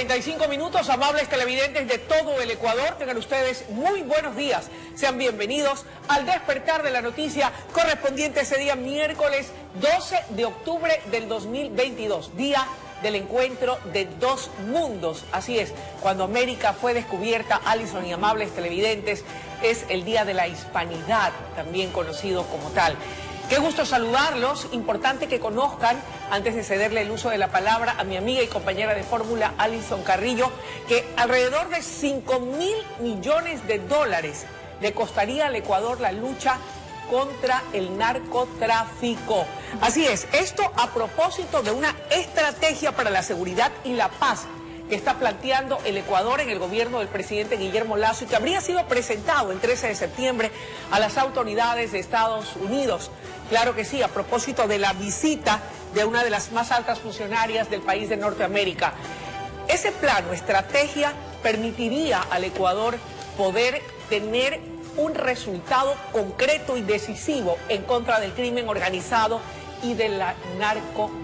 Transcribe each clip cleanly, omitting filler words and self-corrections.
45 minutos, amables televidentes de todo el Ecuador, tengan ustedes muy buenos días. Sean bienvenidos al despertar de la noticia correspondiente a ese día miércoles 12 de octubre del 2022, día del encuentro de dos mundos. Así es, cuando América fue descubierta, Alison y amables televidentes, es el día de la hispanidad, también conocido como tal. Qué gusto saludarlos, importante que conozcan, antes de cederle el uso de la palabra a mi amiga y compañera de fórmula Alison Carrillo, que alrededor de 5.000 millones de dólares le costaría al Ecuador la lucha contra el narcotráfico. Así es, esto a propósito de una estrategia para la seguridad y la paz que está planteando el Ecuador en el gobierno del presidente Guillermo Lasso y que habría sido presentado el 13 de septiembre a las autoridades de Estados Unidos. Claro que sí, a propósito de la visita de una de las más altas funcionarias del país de Norteamérica. Ese plano, estrategia, permitiría al Ecuador poder tener un resultado concreto y decisivo en contra del crimen organizado y de la narcocracia.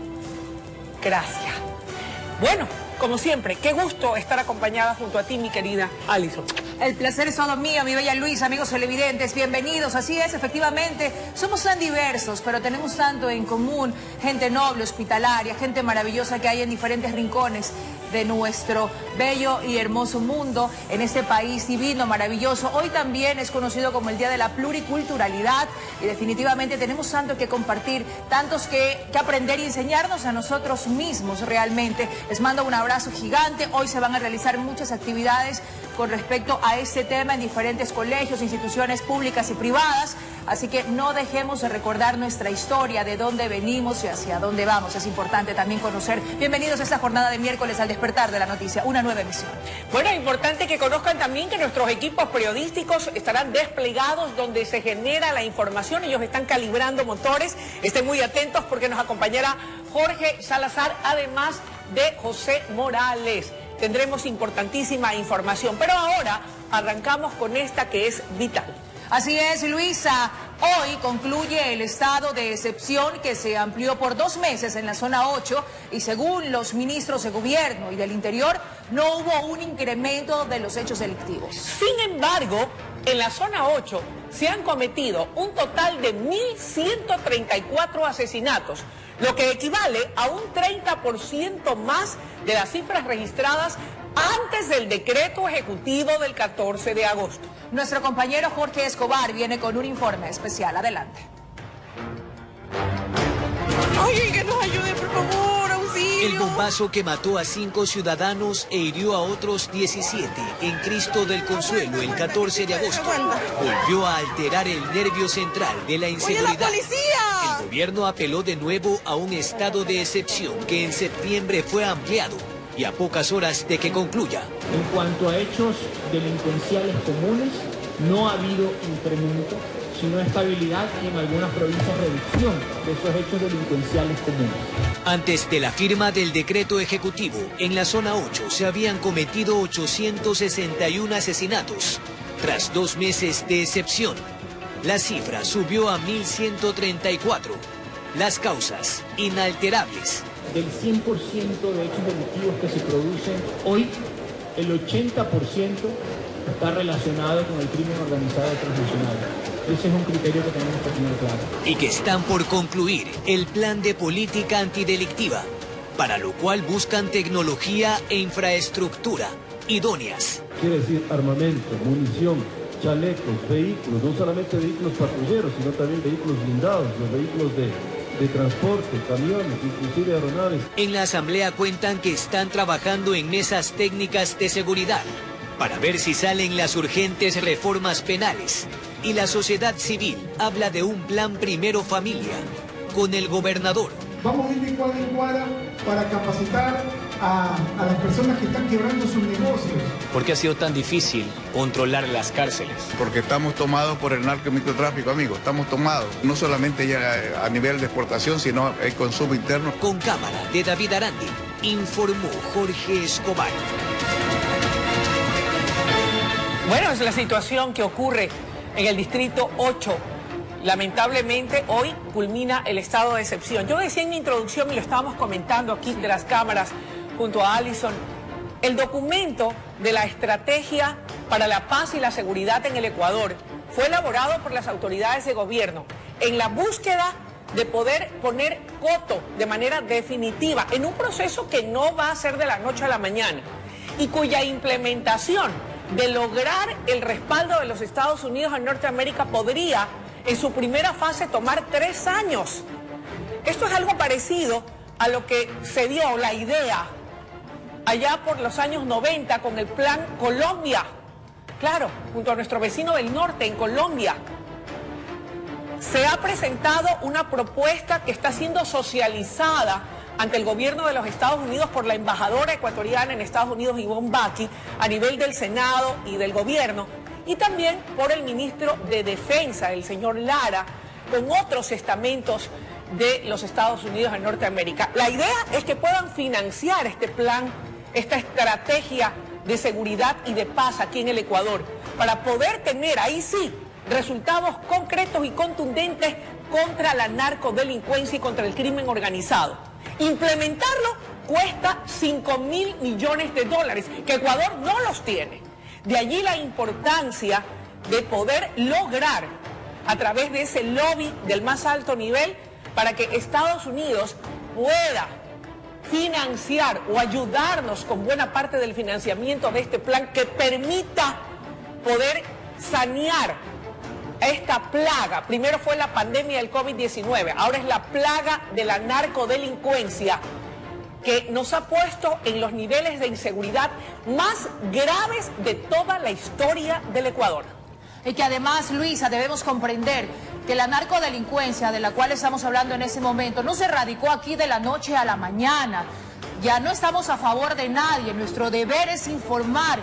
Bueno, como siempre, qué gusto estar acompañada junto a ti, mi querida Alison. El placer es todo mío, mi bella Luisa, amigos televidentes, bienvenidos. Así es, efectivamente, somos tan diversos, pero tenemos tanto en común, gente noble, hospitalaria, gente maravillosa que hay en diferentes rincones de nuestro bello y hermoso mundo, en este país divino, maravilloso. Hoy también es conocido como el Día de la Pluriculturalidad y definitivamente tenemos tanto que compartir, tantos que aprender y enseñarnos a nosotros mismos realmente. Les mando un abrazo gigante. Hoy se van a realizar muchas actividades con respecto a este tema en diferentes colegios, instituciones públicas y privadas. Así que no dejemos de recordar nuestra historia, de dónde venimos y hacia dónde vamos. Es importante también conocer. Bienvenidos a esta jornada de miércoles al despertar de la noticia, una nueva emisión. Bueno, es importante que conozcan también que nuestros equipos periodísticos estarán desplegados donde se genera la información. Ellos están calibrando motores. Estén muy atentos porque nos acompañará Jorge Salazar, además de José Morales. Tendremos importantísima información, pero ahora arrancamos con esta que es vital. Así es, Luisa. Hoy concluye el estado de excepción que se amplió por 2 meses en la zona 8 y según los ministros de gobierno y del interior, no hubo un incremento de los hechos delictivos. Sin embargo, en la zona 8 se han cometido un total de 1.134 asesinatos, lo que equivale a un 30% más de las cifras registradas antes del decreto ejecutivo del 14 de agosto. Nuestro compañero Jorge Escobar viene con un informe especial. Adelante. ¡Ay, que nos ayude, por favor! ¡Auxilio! El bombazo que mató a 5 ciudadanos e hirió a otros 17 en Cristo del Consuelo el 14 de agosto volvió a alterar el nervio central de la inseguridad. ¡Oye, la policía! El gobierno apeló de nuevo a un estado de excepción que en septiembre fue ampliado y a pocas horas de que concluya. En cuanto a hechos delincuenciales comunes, no ha habido incremento, sino estabilidad y en algunas provincias reducción de esos hechos delincuenciales comunes. Antes de la firma del decreto ejecutivo, en la zona 8 se habían cometido 861 asesinatos. Tras 2 meses de excepción, la cifra subió a 1.134. Las causas inalterables. Del 100% de hechos delictivos que se producen hoy, el 80% está relacionado con el crimen organizado transnacional. Ese es un criterio que tenemos que tener claro. Y que están por concluir el plan de política antidelictiva, para lo cual buscan tecnología e infraestructura idóneas. Quiere decir armamento, munición, chalecos, vehículos, no solamente vehículos patrulleros, sino también vehículos blindados, los vehículos de transporte, camiones, inclusive aeronaves. En la asamblea cuentan que están trabajando en mesas técnicas de seguridad para ver si salen las urgentes reformas penales. Y la sociedad civil habla de un plan Primero Familia con el gobernador. Vamos a ir de cuadra en cuadra para capacitar a las personas que están quebrando sus negocios. ¿Por qué ha sido tan difícil controlar las cárceles? Porque estamos tomados por el narco-microtráfico, amigo. Estamos tomados, no solamente ya a nivel de exportación, sino el consumo interno. Con cámara de David Arandi, informó Jorge Escobar. Bueno, es la situación que ocurre en el distrito 8. Lamentablemente hoy culmina el estado de excepción. Yo decía en mi introducción y lo estábamos comentando aquí de las cámaras junto a Alison, El documento de la Estrategia para la Paz y la Seguridad en el Ecuador fue elaborado por las autoridades de gobierno en la búsqueda de poder poner coto de manera definitiva en un proceso que no va a ser de la noche a la mañana y cuya implementación de lograr el respaldo de los Estados Unidos en Norteamérica podría en su primera fase tomar 3 años. Esto es algo parecido a lo que se dio la idea allá por los años 90 con el Plan Colombia, claro, junto a nuestro vecino del norte en Colombia. Se ha presentado una propuesta que está siendo socializada ante el gobierno de los Estados Unidos por la embajadora ecuatoriana en Estados Unidos, Ivonne Bacchi, a nivel del Senado y del gobierno, y también por el ministro de Defensa, el señor Lara, con otros estamentos de los Estados Unidos en Norteamérica. La idea es que puedan financiar este plan, esta estrategia de seguridad y de paz aquí en el Ecuador, para poder tener, ahí sí, resultados concretos y contundentes contra la narcodelincuencia y contra el crimen organizado. Implementarlo cuesta $5.000 millones, que Ecuador no los tiene. De allí la importancia de poder lograr, a través de ese lobby del más alto nivel, para que Estados Unidos pueda financiar o ayudarnos con buena parte del financiamiento de este plan que permita poder sanear esta plaga. Primero fue la pandemia del COVID-19, ahora es la plaga de la narcodelincuencia que nos ha puesto en los niveles de inseguridad más graves de toda la historia del Ecuador. Y que además, Luisa, debemos comprender que la narcodelincuencia de la cual estamos hablando en ese momento no se radicó aquí de la noche a la mañana. Ya no estamos a favor de nadie, nuestro deber es informar.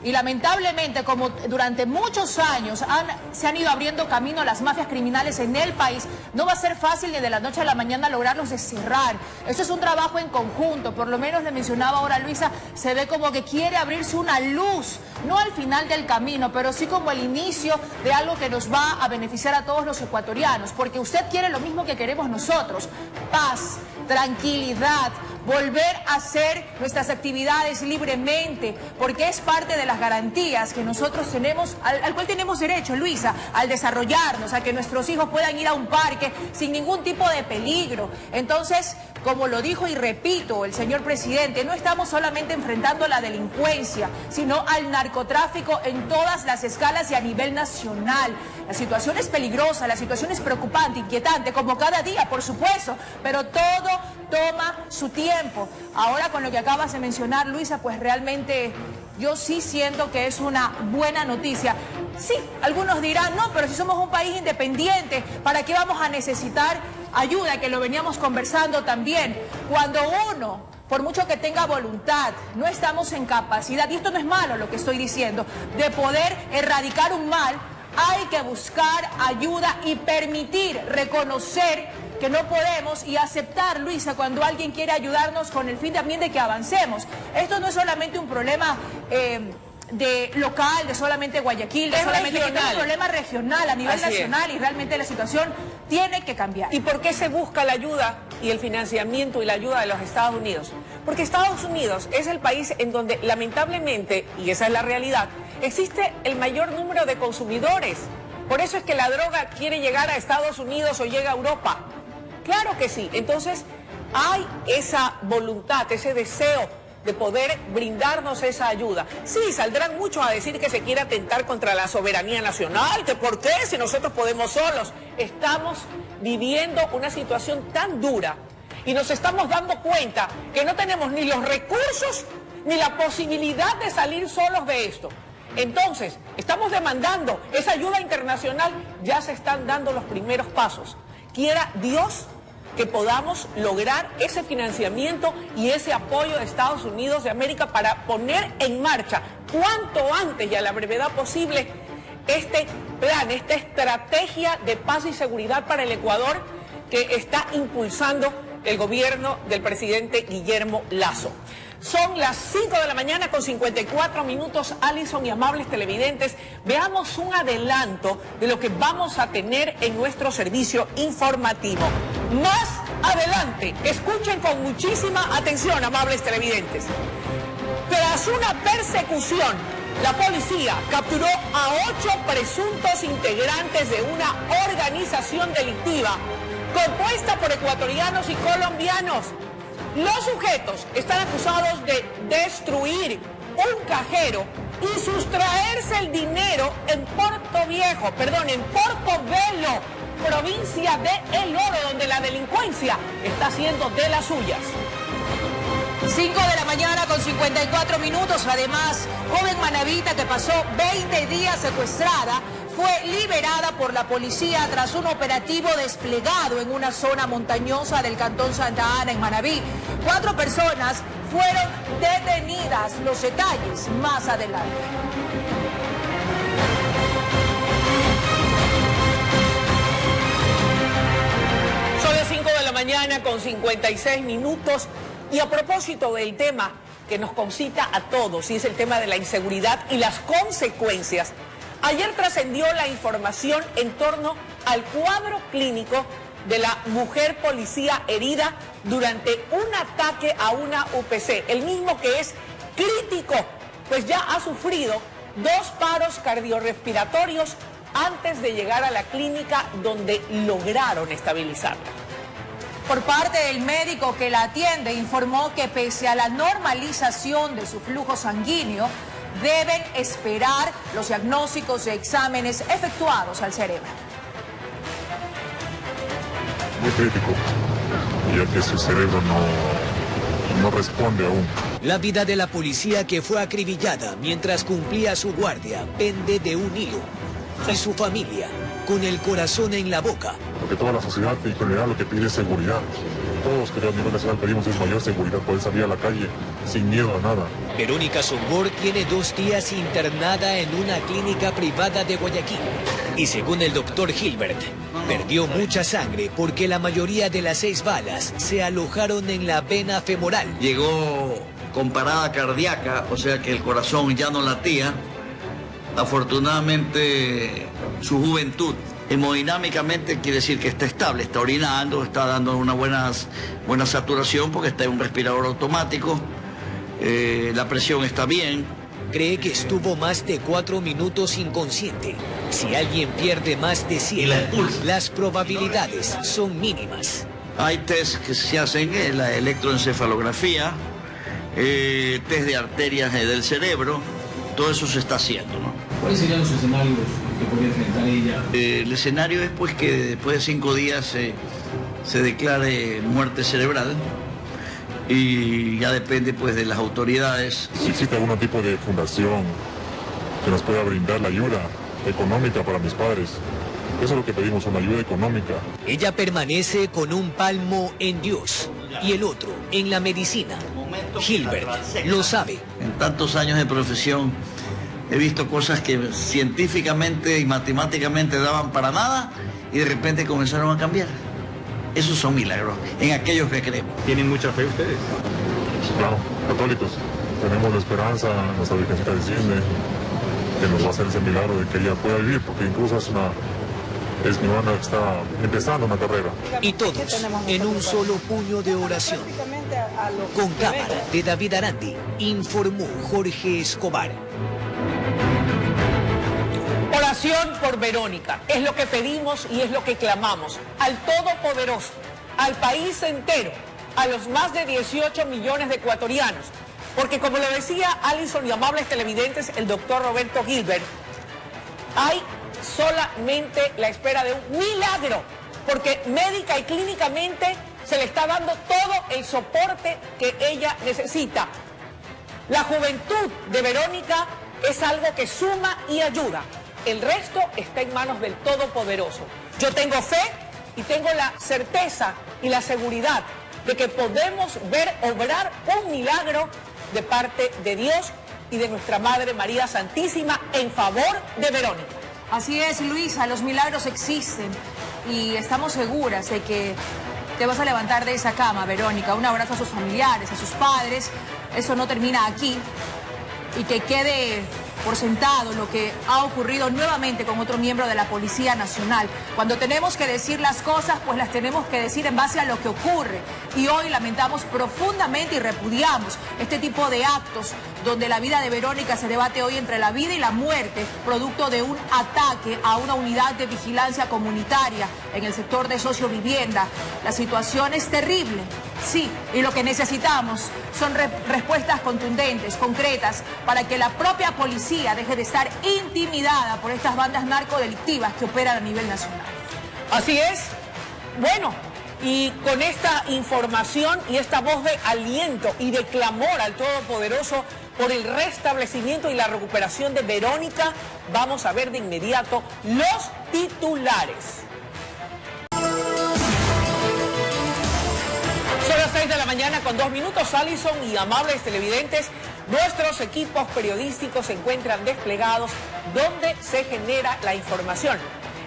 Y lamentablemente, como durante muchos años se han ido abriendo camino las mafias criminales en el país, no va a ser fácil ni de la noche a la mañana lograrlos descerrar. Esto es un trabajo en conjunto, por lo menos le mencionaba ahora Luisa, se ve como que quiere abrirse una luz, no al final del camino, pero sí como el inicio de algo que nos va a beneficiar a todos los ecuatorianos, porque usted quiere lo mismo que queremos nosotros: paz, tranquilidad, volver a hacer nuestras actividades libremente, porque es parte de las garantías que nosotros tenemos, al cual tenemos derecho, Luisa, al desarrollarnos, a que nuestros hijos puedan ir a un parque sin ningún tipo de peligro. Entonces, como lo dijo y repito el señor presidente, no estamos solamente enfrentando la delincuencia, sino al narcotráfico en todas las escalas y a nivel nacional. La situación es peligrosa, la situación es preocupante, inquietante, como cada día, por supuesto, pero todo toma su tiempo. Ahora, con lo que acabas de mencionar, Luisa, pues realmente yo sí siento que es una buena noticia. Sí, algunos dirán, no, pero si somos un país independiente, ¿para qué vamos a necesitar ayuda? Que lo veníamos conversando también. Cuando uno, por mucho que tenga voluntad, no estamos en capacidad, y esto no es malo lo que estoy diciendo, de poder erradicar un mal, hay que buscar ayuda y permitir, reconocer que no podemos y aceptar, Luisa, cuando alguien quiere ayudarnos con el fin también de que avancemos. Esto no es solamente un problema de local, de solamente Guayaquil, de solamente regional. Es un problema regional a nivel nacional y realmente la situación tiene que cambiar. ¿Y por qué se busca la ayuda y el financiamiento y la ayuda de los Estados Unidos? Porque Estados Unidos es el país en donde lamentablemente, y esa es la realidad, existe el mayor número de consumidores. Por eso es que la droga quiere llegar a Estados Unidos o llega a Europa. Claro que sí. Entonces hay esa voluntad, ese deseo de poder brindarnos esa ayuda. Sí, saldrán muchos a decir que se quiere atentar contra la soberanía nacional, que por qué si nosotros podemos solos. Estamos viviendo una situación tan dura y nos estamos dando cuenta que no tenemos ni los recursos ni la posibilidad de salir solos de esto. Entonces, estamos demandando esa ayuda internacional, ya se están dando los primeros pasos. Quiera Dios que podamos lograr ese financiamiento y ese apoyo de Estados Unidos de América para poner en marcha cuanto antes y a la brevedad posible este plan, esta estrategia de paz y seguridad para el Ecuador que está impulsando el gobierno del presidente Guillermo Lasso. Son las 5 de la mañana con 54 minutos, Alison y amables televidentes. Veamos un adelanto de lo que vamos a tener en nuestro servicio informativo. Más adelante, escuchen con muchísima atención, amables televidentes. Tras Tras una persecución, la policía capturó a 8 presuntos integrantes de una organización delictiva compuesta por ecuatorianos y colombianos. Los sujetos están acusados de destruir un cajero y sustraerse el dinero en Portobelo, provincia de El Oro, donde la delincuencia está haciendo de las suyas. 5 de la mañana con 54 minutos. Además, joven manabita que pasó 20 días secuestrada fue liberada por la policía tras un operativo desplegado en una zona montañosa del cantón Santa Ana en Manabí. 4 personas fueron detenidas. Los detalles más adelante. Son las 5 de la mañana con 56 minutos. Y a propósito del tema que nos concita a todos, y es el tema de la inseguridad y las consecuencias, ayer trascendió la información en torno al cuadro clínico de la mujer policía herida durante un ataque a una UPC, el mismo que es crítico, pues ya ha sufrido 2 paros cardiorrespiratorios antes de llegar a la clínica donde lograron estabilizarla. Por parte del médico que la atiende, informó que pese a la normalización de su flujo sanguíneo, deben esperar los diagnósticos de exámenes efectuados al cerebro. Muy crítico, ya que su cerebro no responde aún. La vida de la policía que fue acribillada mientras cumplía su guardia pende de un hilo. Y su familia, con el corazón en la boca. Porque toda la sociedad en general lo que pide es seguridad. Todos que a nivel nacional pedimos es mayor seguridad, poder salir a la calle sin miedo a nada. Verónica Songor tiene 2 días internada en una clínica privada de Guayaquil. Y según el doctor Gilbert, perdió mucha sangre porque la mayoría de las 6 balas se alojaron en la vena femoral. Llegó con parada cardíaca, o sea que el corazón ya no latía. Afortunadamente, su juventud hemodinámicamente quiere decir que está estable, está orinando, está dando una buena saturación porque está en un respirador automático, la presión está bien. Cree que estuvo más de 4 minutos inconsciente. Si alguien pierde más de 100, las probabilidades son mínimas. Hay test que se hacen, la electroencefalografía, test de arterias del cerebro, todo eso se está haciendo, ¿no? ¿Cuáles serían los escenarios que podría enfrentar ella? El escenario es pues que después de 5 días se declare muerte cerebral y ya depende pues de las autoridades. Si existe algún tipo de fundación que nos pueda brindar la ayuda económica para mis padres, eso es lo que pedimos, una ayuda económica. Ella permanece con un palmo en Dios y el otro en la medicina. Gilbert lo sabe. En tantos años de profesión he visto cosas que científicamente y matemáticamente daban para nada y de repente comenzaron a cambiar. Esos son milagros en aquellos que creemos. ¿Tienen mucha fe ustedes? Claro, católicos. Tenemos la esperanza, nuestra Virgencita desciende, que nos va a hacer ese milagro de que ella pueda vivir, porque incluso es mi hermana que está empezando una carrera. Y todos en un solo puño de oración. Con cámara de David Arandi, informó Jorge Escobar. Oración por Verónica, es lo que pedimos y es lo que clamamos al Todopoderoso, al país entero, a los más de 18 millones de ecuatorianos, porque como lo decía Alison y amables televidentes, el doctor Roberto Gilbert, hay solamente la espera de un milagro, porque médica y clínicamente se le está dando todo el soporte que ella necesita. La juventud de Verónica es algo que suma y ayuda. El resto está en manos del Todopoderoso. Yo tengo fe y tengo la certeza y la seguridad de que podemos ver obrar un milagro de parte de Dios y de nuestra Madre María Santísima en favor de Verónica. Así es, Luisa, los milagros existen y estamos seguras de que te vas a levantar de esa cama, Verónica. Un abrazo a sus familiares, a sus padres. Eso no termina aquí. Y que quede por sentado lo que ha ocurrido nuevamente con otro miembro de la Policía Nacional. Cuando tenemos que decir las cosas, pues las tenemos que decir en base a lo que ocurre. Y hoy lamentamos profundamente y repudiamos este tipo de actos donde la vida de Verónica se debate hoy entre la vida y la muerte, producto de un ataque a una unidad de vigilancia comunitaria en el sector de sociovivienda. La situación es terrible, sí, y lo que necesitamos son respuestas contundentes, concretas, para que la propia policía deje de estar intimidada por estas bandas narcodelictivas que operan a nivel nacional. Así es. Bueno, y con esta información y esta voz de aliento y de clamor al Todopoderoso por el restablecimiento y la recuperación de Verónica, vamos a ver de inmediato los titulares. Son las 6 de la mañana con 2 minutos, Alison y amables televidentes. Nuestros equipos periodísticos se encuentran desplegados donde se genera la información.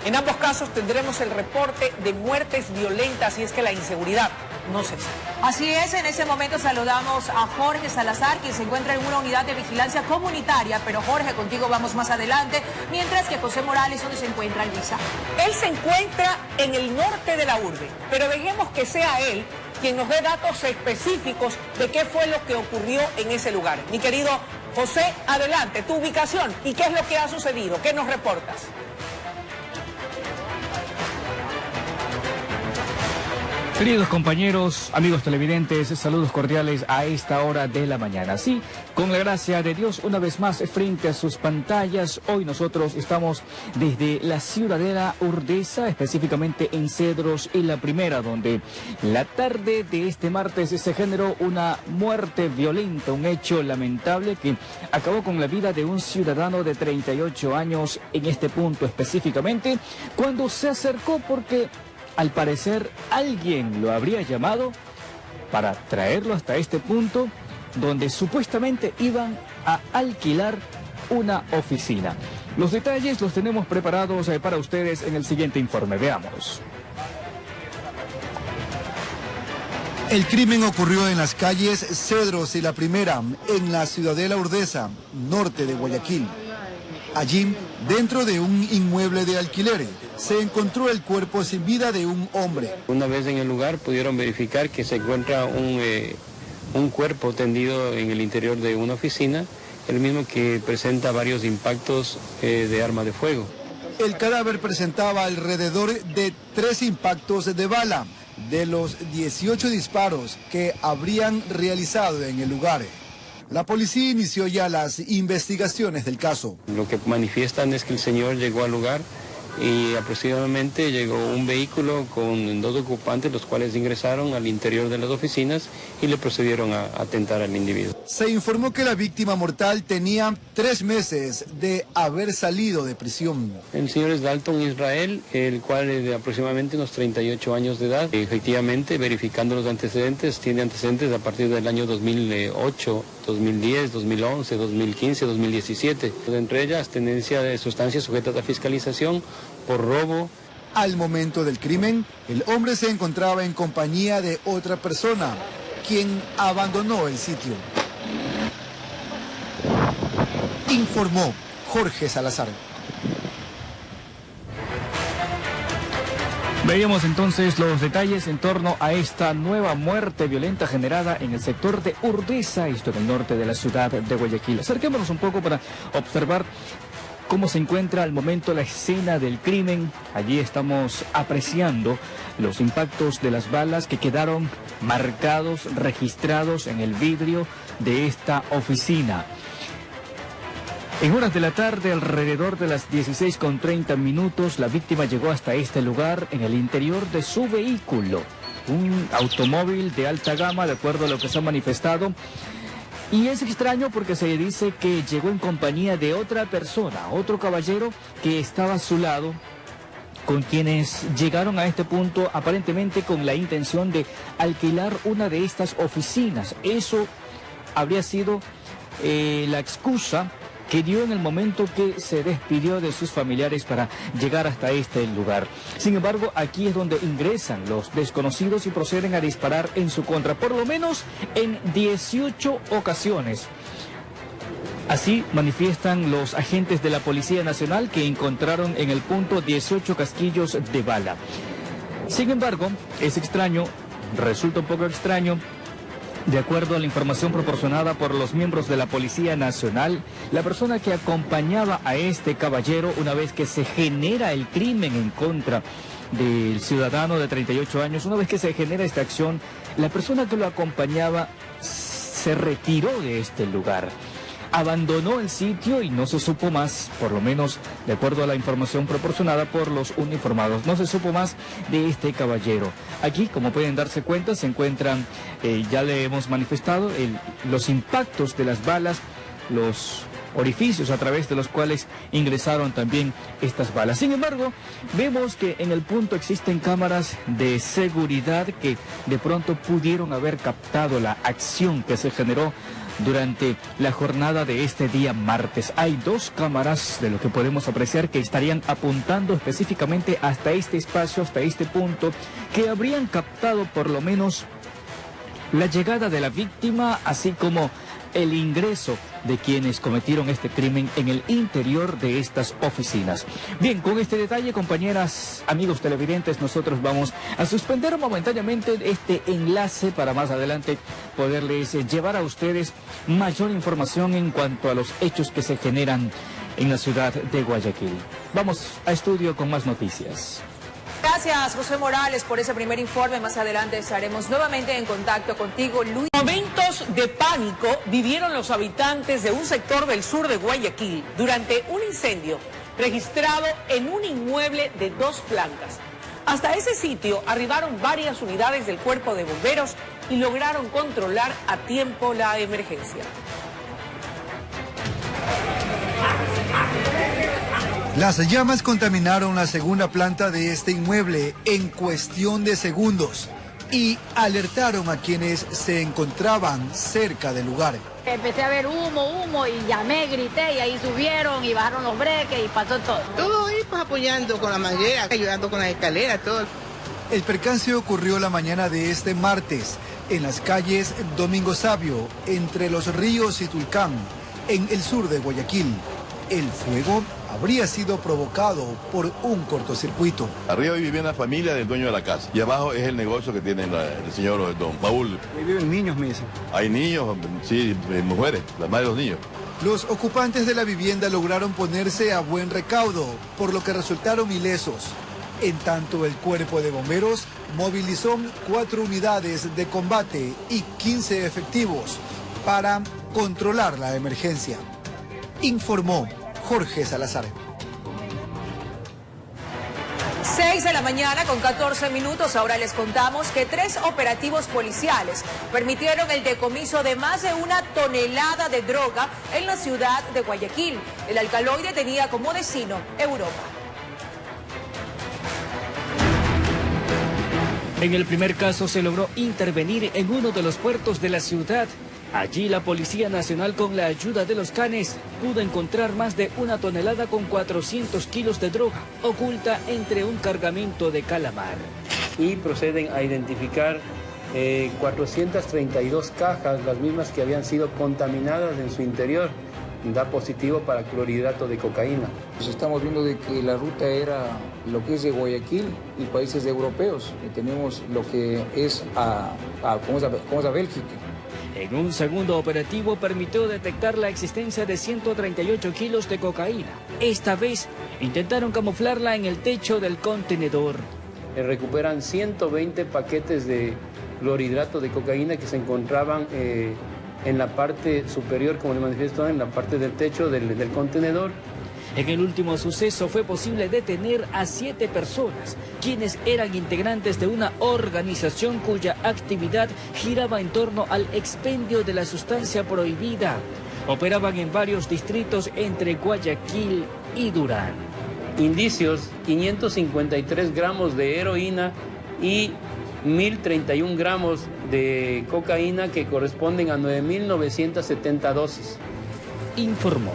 En ambos casos tendremos el reporte de muertes violentas y es que la inseguridad no cesa. Así es, en ese momento saludamos a Jorge Salazar, quien se encuentra en una unidad de vigilancia comunitaria, pero Jorge, contigo vamos más adelante, mientras que José Morales, ¿dónde se encuentra Luisa? Él se encuentra en el norte de la urbe, pero dejemos que sea él quien nos dé datos específicos de qué fue lo que ocurrió en ese lugar. Mi querido José, adelante, tu ubicación y qué es lo que ha sucedido, ¿qué nos reportas? Queridos compañeros, amigos televidentes, saludos cordiales a esta hora de la mañana. Sí, con la gracia de Dios, una vez más frente a sus pantallas, hoy nosotros estamos desde la ciudadela Urdesa, específicamente en Cedros y La Primera, donde la tarde de este martes se generó una muerte violenta, un hecho lamentable que acabó con la vida de un ciudadano de 38 años en este punto específicamente, cuando se acercó porque al parecer alguien lo habría llamado para traerlo hasta este punto donde supuestamente iban a alquilar una oficina. Los detalles los tenemos preparados para ustedes en el siguiente informe. Veamos. El crimen ocurrió en las calles Cedros y La Primera, en la ciudadela Urdesa, norte de Guayaquil. Allí, dentro de un inmueble de alquiler, se encontró el cuerpo sin vida de un hombre. Una vez en el lugar pudieron verificar que se encuentra un cuerpo tendido en el interior de una oficina, el mismo que presenta varios impactos de arma de fuego. El cadáver presentaba alrededor de 3 impactos de bala, de los 18 disparos que habrían realizado en el lugar. La policía inició ya las investigaciones del caso. Lo que manifiestan es que el señor llegó al lugar y aproximadamente llegó un vehículo con 2 ocupantes, los cuales ingresaron al interior de las oficinas y le procedieron a atentar al individuo. Se informó que la víctima mortal tenía 3 meses de haber salido de prisión. El señor es Dalton Israel, el cual es de aproximadamente unos 38 años de edad. Efectivamente, verificando los antecedentes, tiene antecedentes a partir del año 2008, 2010, 2011, 2015, 2017. Entre ellas, tenencia de sustancias sujetas a fiscalización por robo. Al momento del crimen, el hombre se encontraba en compañía de otra persona, quien abandonó el sitio. Informó Jorge Salazar. Veíamos entonces los detalles en torno a esta nueva muerte violenta generada en el sector de Urdesa, esto en el norte de la ciudad de Guayaquil. Acerquémonos un poco para observar cómo se encuentra al momento la escena del crimen. Allí estamos apreciando los impactos de las balas que quedaron marcados, registrados en el vidrio de esta oficina. En horas de la tarde, alrededor de las 16:30, la víctima llegó hasta este lugar en el interior de su vehículo, un automóvil de alta gama, de acuerdo a lo que se ha manifestado. Y es extraño porque se dice que llegó en compañía de otra persona, otro caballero que estaba a su lado, con quienes llegaron a este punto aparentemente con la intención de alquilar una de estas oficinas. Eso habría sido la excusa que dio en el momento que se despidió de sus familiares para llegar hasta este lugar. Sin embargo, aquí es donde ingresan los desconocidos y proceden a disparar en su contra, por lo menos en 18 ocasiones. Así manifiestan los agentes de la Policía Nacional, que encontraron en el punto 18 casquillos de bala. Sin embargo, es extraño, resulta un poco extraño, De acuerdo a la información proporcionada por los miembros de la Policía Nacional, la persona que acompañaba a este caballero una vez que se genera el crimen en contra del ciudadano de 38 años, una vez que se genera esta acción, la persona que lo acompañaba se retiró de este lugar. Abandonó el sitio y no se supo más, por lo menos de acuerdo a la información proporcionada por los uniformados, no se supo más de este caballero. Aquí, como pueden darse cuenta, se encuentran, ya le hemos manifestado, los impactos de las balas, los orificios a través de los cuales ingresaron también estas balas. Sin embargo, vemos que en el punto existen cámaras de seguridad que de pronto pudieron haber captado la acción que se generó durante la jornada de este día martes. Hay 2 cámaras de lo que podemos apreciar que estarían apuntando específicamente hasta este espacio, hasta este punto, que habrían captado por lo menos la llegada de la víctima, así como el ingreso de quienes cometieron este crimen en el interior de estas oficinas. Bien, con este detalle, compañeras, amigos televidentes, nosotros vamos a suspender momentáneamente este enlace para más adelante poderles llevar a ustedes mayor información en cuanto a los hechos que se generan en la ciudad de Guayaquil. Vamos a estudio con más noticias. Gracias, José Morales, por ese primer informe. Más adelante estaremos nuevamente en contacto contigo, Luis. Momentos de pánico vivieron los habitantes de un sector del sur de Guayaquil durante un incendio registrado en un inmueble de 2 plantas. Hasta ese sitio arribaron varias unidades del Cuerpo de Bomberos y lograron controlar a tiempo la emergencia. Las llamas contaminaron la segunda planta de este inmueble en cuestión de segundos y alertaron a quienes se encontraban cerca del lugar. Empecé a ver humo y llamé, grité y ahí subieron y bajaron los breques y pasó todo. Todo ahí pues apoyando con la manguera, ayudando con las escaleras, todo. El percance ocurrió la mañana de este martes en las calles Domingo Sabio, entre Los Ríos y Tulcán, en el sur de Guayaquil. El fuego habría sido provocado por un cortocircuito. Arriba vive una familia del dueño de la casa y abajo es el negocio que tiene el señor don Paul. Ahí viven niños, me dicen. Hay niños, sí, mujeres, la madre de los niños. Los ocupantes de la vivienda lograron ponerse a buen recaudo, por lo que resultaron ilesos. En tanto, el Cuerpo de Bomberos movilizó 4 unidades de combate y 15 efectivos para controlar la emergencia. Informó Jorge Salazar. 6 de la mañana con 14 minutos. Ahora les contamos que 3 operativos policiales permitieron el decomiso de más de 1 tonelada de droga en la ciudad de Guayaquil. El alcaloide tenía como destino Europa. En el primer caso se logró intervenir en uno de los puertos de la ciudad. Allí la Policía Nacional, con la ayuda de los canes, pudo encontrar más de 1 tonelada con 400 kilos de droga oculta entre un cargamento de calamar. Y proceden a identificar 432 cajas, las mismas que habían sido contaminadas en su interior. Da positivo para clorhidrato de cocaína. Pues estamos viendo de que la ruta era lo que es de Guayaquil y países europeos. Y tenemos lo que es a Bélgica. En un segundo operativo permitió detectar la existencia de 138 kilos de cocaína. Esta vez intentaron camuflarla en el techo del contenedor. Recuperan 120 paquetes de clorhidrato de cocaína que se encontraban en la parte superior, como le manifiesto, en la parte del techo del contenedor. En el último suceso fue posible detener a 7 personas, quienes eran integrantes de una organización cuya actividad giraba en torno al expendio de la sustancia prohibida. Operaban en varios distritos entre Guayaquil y Durán. Indicios: 553 gramos de heroína y 1.031 gramos de cocaína que corresponden a 9.970 dosis. Informó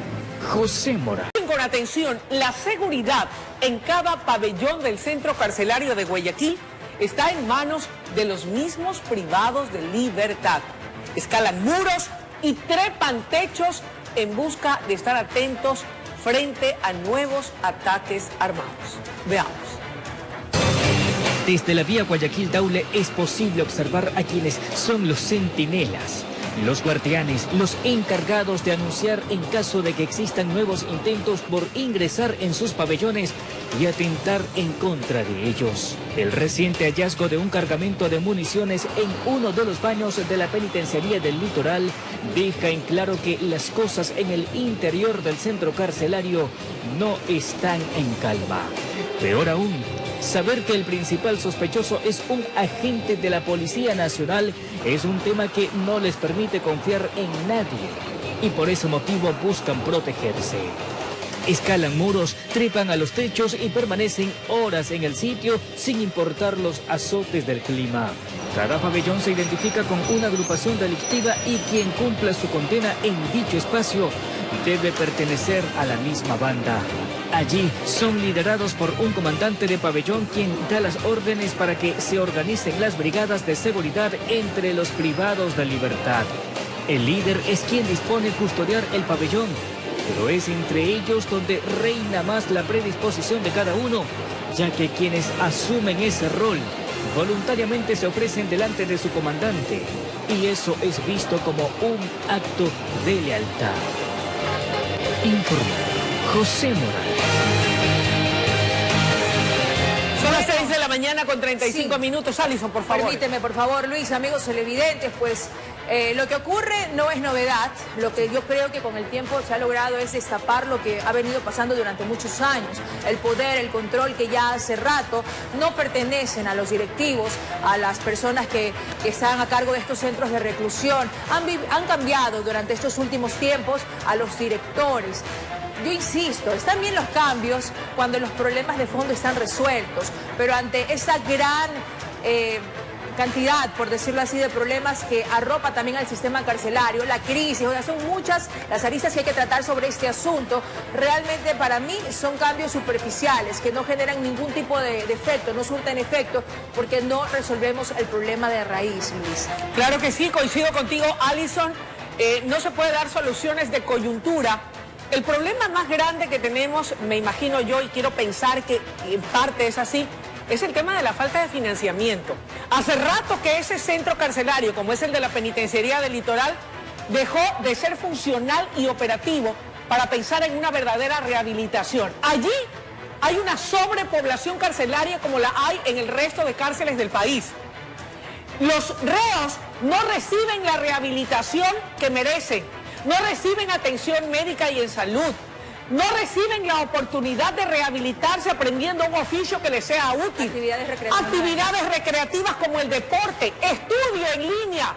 José Morales. Con atención, la seguridad en cada pabellón del centro carcelario de Guayaquil está en manos de los mismos privados de libertad. Escalan muros y trepan techos en busca de estar atentos frente a nuevos ataques armados. Veamos. Desde la vía Guayaquil-Daule es posible observar a quienes son los centinelas, los guardianes, los encargados de anunciar en caso de que existan nuevos intentos por ingresar en sus pabellones y atentar en contra de ellos. El reciente hallazgo de un cargamento de municiones en uno de los baños de la penitenciaría del Litoral deja en claro que las cosas en el interior del centro carcelario no están en calma. Peor aún, saber que el principal sospechoso es un agente de la Policía Nacional es un tema que no les permite confiar en nadie y por ese motivo buscan protegerse. Escalan muros, trepan a los techos y permanecen horas en el sitio sin importar los azotes del clima. Cada pabellón se identifica con una agrupación delictiva y quien cumpla su condena en dicho espacio debe pertenecer a la misma banda. Allí son liderados por un comandante de pabellón quien da las órdenes para que se organicen las brigadas de seguridad entre los privados de libertad. El líder es quien dispone custodiar el pabellón, pero es entre ellos donde reina más la predisposición de cada uno, ya que quienes asumen ese rol voluntariamente se ofrecen delante de su comandante, y eso es visto como un acto de lealtad. Informa José Morales. Son las 6 de la mañana con 35 minutos. Alison, por favor. Permíteme, por favor, Luis, amigos televidentes, pues lo que ocurre no es novedad. Lo que yo creo que con el tiempo se ha logrado es destapar lo que ha venido pasando durante muchos años. El poder, el control que ya hace rato no pertenecen a los directivos, a las personas que están a cargo de estos centros de reclusión. Han cambiado durante estos últimos tiempos a los directores. Yo insisto, están bien los cambios cuando los problemas de fondo están resueltos, pero ante esta gran cantidad, por decirlo así, de problemas que arropa también al sistema carcelario, la crisis, o sea, son muchas las aristas que hay que tratar sobre este asunto. Realmente para mí son cambios superficiales que no generan ningún tipo de efecto, no surten efecto, porque no resolvemos el problema de raíz, Luis. Claro que sí, coincido contigo, Alison. No se puede dar soluciones de coyuntura. El problema más grande que tenemos, me imagino yo, y quiero pensar que en parte es así, es el tema de la falta de financiamiento. Hace rato que ese centro carcelario, como es el de la Penitenciaría del Litoral, dejó de ser funcional y operativo para pensar en una verdadera rehabilitación. Allí hay una sobrepoblación carcelaria como la hay en el resto de cárceles del país. Los reos no reciben la rehabilitación que merecen, no reciben atención médica y en salud, no reciben la oportunidad de rehabilitarse aprendiendo un oficio que les sea útil. Actividades recreativas como el deporte, estudio en línea.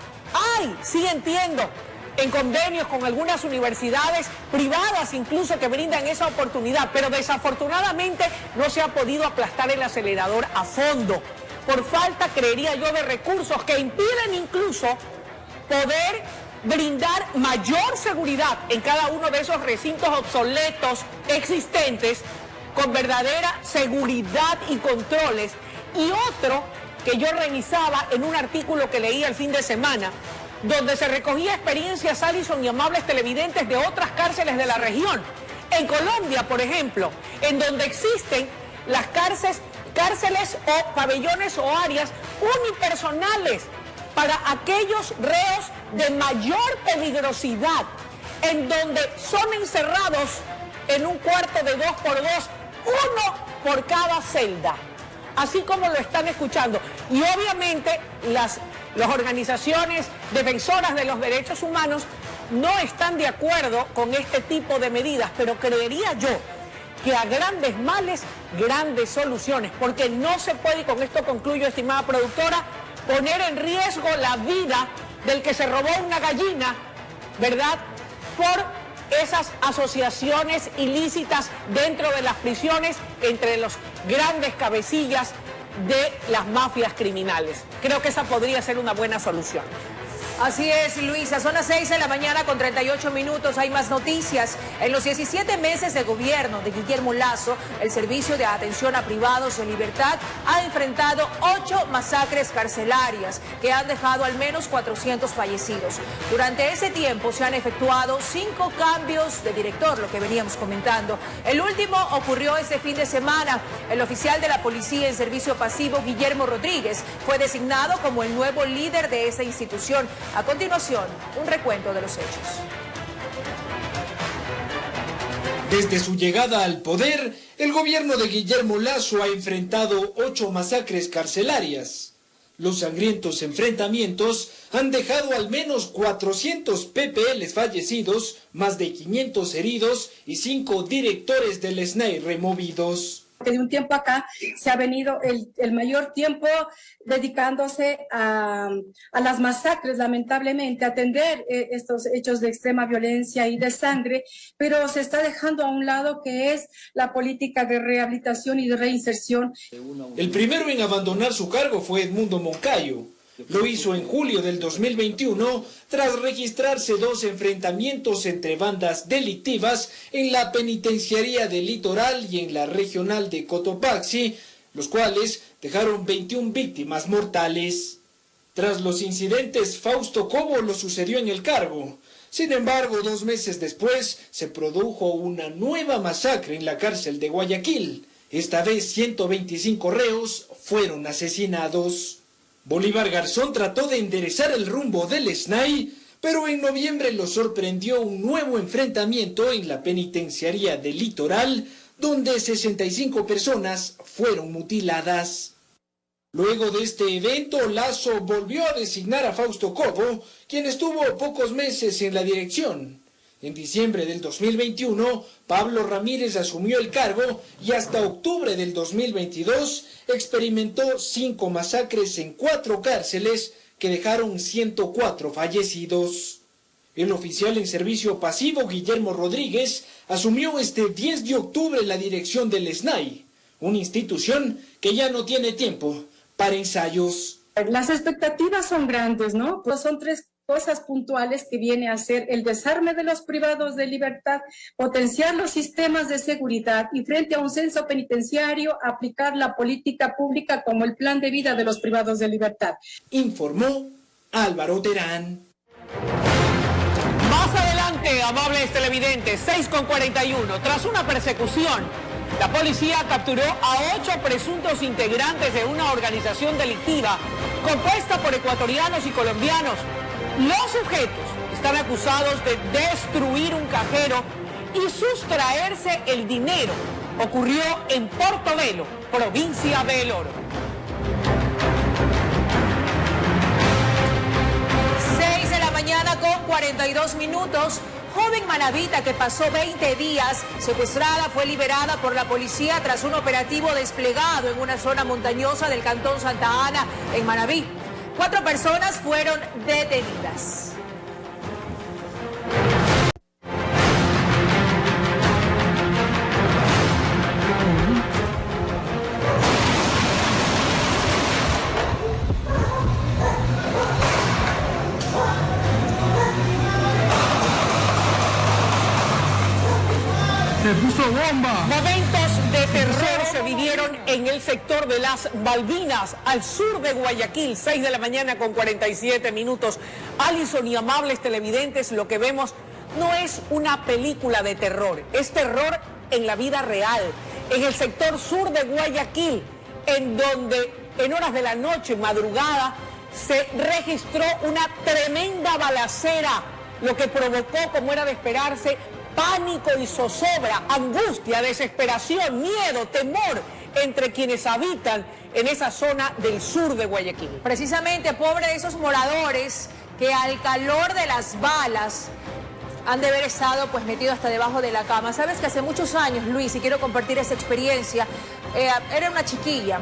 Ay, sí entiendo, en convenios con algunas universidades privadas incluso que brindan esa oportunidad, pero desafortunadamente no se ha podido aplastar el acelerador a fondo, por falta, creería yo, de recursos que impiden incluso poder brindar mayor seguridad en cada uno de esos recintos obsoletos existentes con verdadera seguridad y controles. Y otro que yo revisaba en un artículo que leí el fin de semana, donde se recogía experiencias, Alison y amables televidentes, de otras cárceles de la región. En Colombia, por ejemplo, en donde existen las cárceles o pabellones o áreas unipersonales para aquellos reos de mayor peligrosidad, en donde son encerrados en un cuarto de 2x2, uno por cada celda, así como lo están escuchando. Y obviamente las organizaciones defensoras de los derechos humanos no están de acuerdo con este tipo de medidas, pero creería yo que a grandes males, grandes soluciones, porque no se puede, y con esto concluyo, estimada productora, poner en riesgo la vida del que se robó una gallina, ¿verdad?, por esas asociaciones ilícitas dentro de las prisiones entre los grandes cabecillas de las mafias criminales. Creo que esa podría ser una buena solución. Así es, Luisa, son las 6 de la mañana con 38 minutos. Hay más noticias. En los 17 meses de gobierno de Guillermo Lasso, el Servicio de Atención a Privados en Libertad ha enfrentado 8 masacres carcelarias que han dejado al menos 400 fallecidos. Durante ese tiempo se han efectuado 5 cambios de director, lo que veníamos comentando. El último ocurrió este fin de semana. El oficial de la policía en servicio pasivo, Guillermo Rodríguez, fue designado como el nuevo líder de esta institución. A continuación, un recuento de los hechos. Desde su llegada al poder, el gobierno de Guillermo Lasso ha enfrentado 8 masacres carcelarias. Los sangrientos enfrentamientos han dejado al menos 400 PPLs fallecidos, más de 500 heridos y 5 directores del SNAI removidos. De un tiempo acá se ha venido el mayor tiempo dedicándose a las masacres, lamentablemente, a atender estos hechos de extrema violencia y de sangre, pero se está dejando a un lado que es la política de rehabilitación y de reinserción. El primero en abandonar su cargo fue Edmundo Moncayo. Lo hizo en julio del 2021 tras registrarse 2 enfrentamientos entre bandas delictivas en la penitenciaría del Litoral y en la regional de Cotopaxi, los cuales dejaron 21 víctimas mortales. Tras los incidentes, Fausto Cobo lo sucedió en el cargo. Sin embargo, 2 meses después se produjo una nueva masacre en la cárcel de Guayaquil. Esta vez 125 reos fueron asesinados. Bolívar Garzón trató de enderezar el rumbo del SNAI, pero en noviembre lo sorprendió un nuevo enfrentamiento en la penitenciaría del Litoral, donde 65 personas fueron mutiladas. Luego de este evento, Lasso volvió a designar a Fausto Cobo, quien estuvo pocos meses en la dirección. En diciembre del 2021, Pablo Ramírez asumió el cargo y hasta octubre del 2022 experimentó 5 masacres en 4 cárceles que dejaron 104 fallecidos. El oficial en servicio pasivo, Guillermo Rodríguez, asumió este 10 de octubre la dirección del SNAI, una institución que ya no tiene tiempo para ensayos. Las expectativas son grandes, ¿no? Pues son 3 cosas puntuales que viene a ser el desarme de los privados de libertad, potenciar los sistemas de seguridad y frente a un censo penitenciario aplicar la política pública como el plan de vida de los privados de libertad. Informó Álvaro Terán. Más adelante, amables televidentes, 6:41, tras una persecución, la policía capturó a 8 presuntos integrantes de una organización delictiva compuesta por ecuatorianos y colombianos. Los sujetos están acusados de destruir un cajero y sustraerse el dinero. Ocurrió en Portobelo, provincia de El Oro. 6 de la mañana con 42 minutos. Joven manabita que pasó 20 días secuestrada fue liberada por la policía tras un operativo desplegado en una zona montañosa del cantón Santa Ana, en Manabí. 4 personas fueron detenidas. Se puso bomba. Momentos de terror se vivieron en el sector de las Malvinas, al sur de Guayaquil, 6 de la mañana con 47 minutos. Alison y amables televidentes, lo que vemos no es una película de terror, es terror en la vida real, en el sector sur de Guayaquil, en donde en horas de la noche, madrugada, se registró una tremenda balacera, lo que provocó, como era de esperarse, pánico y zozobra, angustia, desesperación, miedo, temor entre quienes habitan en esa zona del sur de Guayaquil. Precisamente, pobre de esos moradores que al calor de las balas han de haber estado pues metidos hasta debajo de la cama. Sabes que hace muchos años, Luis, y quiero compartir esa experiencia, era una chiquilla.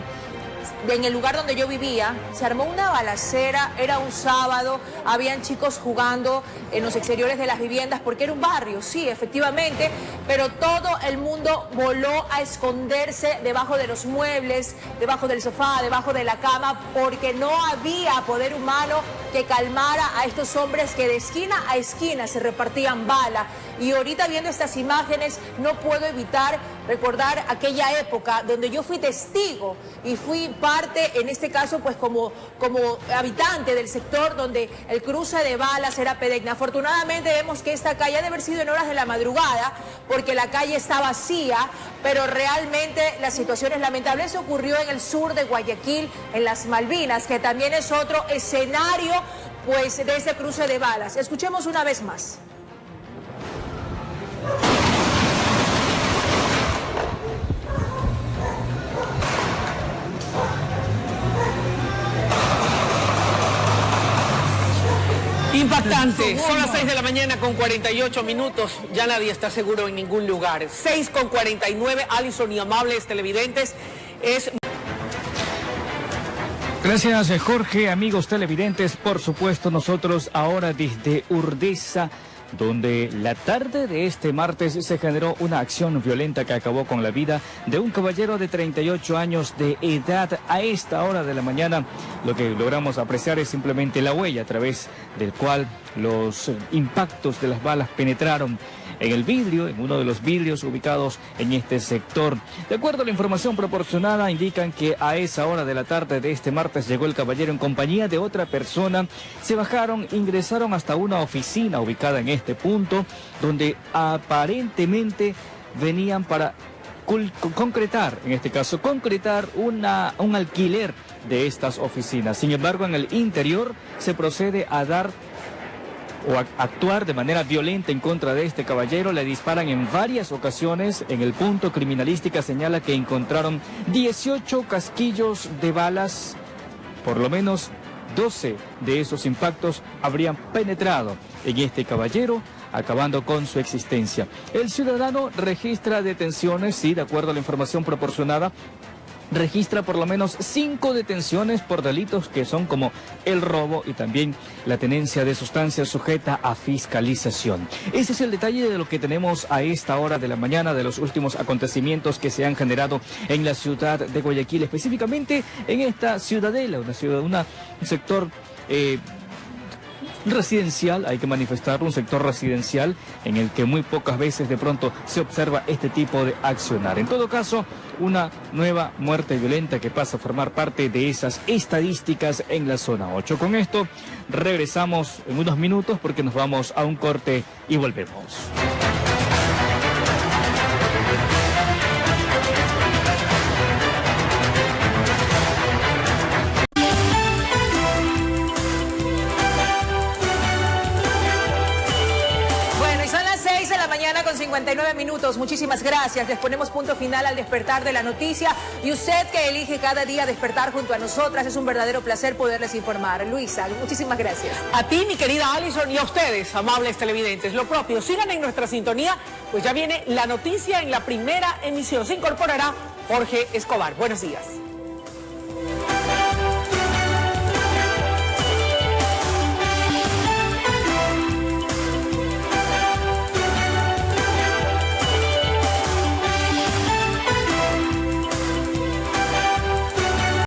En el lugar donde yo vivía, se armó una balacera, era un sábado, habían chicos jugando en los exteriores de las viviendas, porque era un barrio, sí, efectivamente, pero todo el mundo voló a esconderse debajo de los muebles, debajo del sofá, debajo de la cama, porque no había poder humano que calmara a estos hombres que de esquina a esquina se repartían bala. Y ahorita viendo estas imágenes no puedo evitar recordar aquella época donde yo fui testigo y fui parte, en este caso pues como habitante del sector donde el cruce de balas era pedegna. Afortunadamente vemos que esta calle ha de haber sido en horas de la madrugada porque la calle está vacía, pero realmente la situación es lamentable. Eso ocurrió en el sur de Guayaquil, en las Malvinas, que también es otro escenario pues de ese cruce de balas. Escuchemos una vez más. Impactante, son las 6 de la mañana con 48 minutos, ya nadie está seguro en ningún lugar. 6 con 49, Alison y amables televidentes, es... Gracias, Jorge. Amigos televidentes, por supuesto, nosotros ahora desde Urdesa, donde la tarde de este martes se generó una acción violenta que acabó con la vida de un caballero de 38 años de edad. A esta hora de la mañana lo que logramos apreciar es simplemente la huella a través del cual los impactos de las balas penetraron en el vidrio, en uno de los vidrios ubicados en este sector. De acuerdo a la información proporcionada, indican que a esa hora de la tarde de este martes llegó el caballero en compañía de otra persona. Se bajaron, ingresaron hasta una oficina ubicada en este punto, donde aparentemente venían para concretar, en este caso, concretar un alquiler de estas oficinas. Sin embargo, en el interior se procede a dar o actuar de manera violenta en contra de este caballero. Le disparan en varias ocasiones. En el punto, criminalística señala que encontraron 18 casquillos de balas. Por lo menos 12 de esos impactos habrían penetrado en este caballero, acabando con su existencia. El ciudadano registra detenciones, sí, de acuerdo a la información proporcionada, registra por lo menos 5 detenciones por delitos que son como el robo y también la tenencia de sustancias sujeta a fiscalización. Ese es el detalle de lo que tenemos a esta hora de la mañana, de los últimos acontecimientos que se han generado en la ciudad de Guayaquil, específicamente en esta ciudadela, un sector residencial, hay que manifestarlo, un sector residencial en el que muy pocas veces de pronto se observa este tipo de accionar. En todo caso, una nueva muerte violenta que pasa a formar parte de esas estadísticas en la zona 8. Con esto regresamos en unos minutos porque nos vamos a un corte y volvemos. Con 59 minutos, muchísimas gracias. Les ponemos punto final al despertar de la noticia y usted que elige cada día despertar junto a nosotras, es un verdadero placer poderles informar. Luisa, muchísimas gracias. A ti, mi querida Alison, y a ustedes, amables televidentes, lo propio, sigan en nuestra sintonía, pues ya viene la noticia en la primera emisión. Se incorporará Jorge Escobar. Buenos días.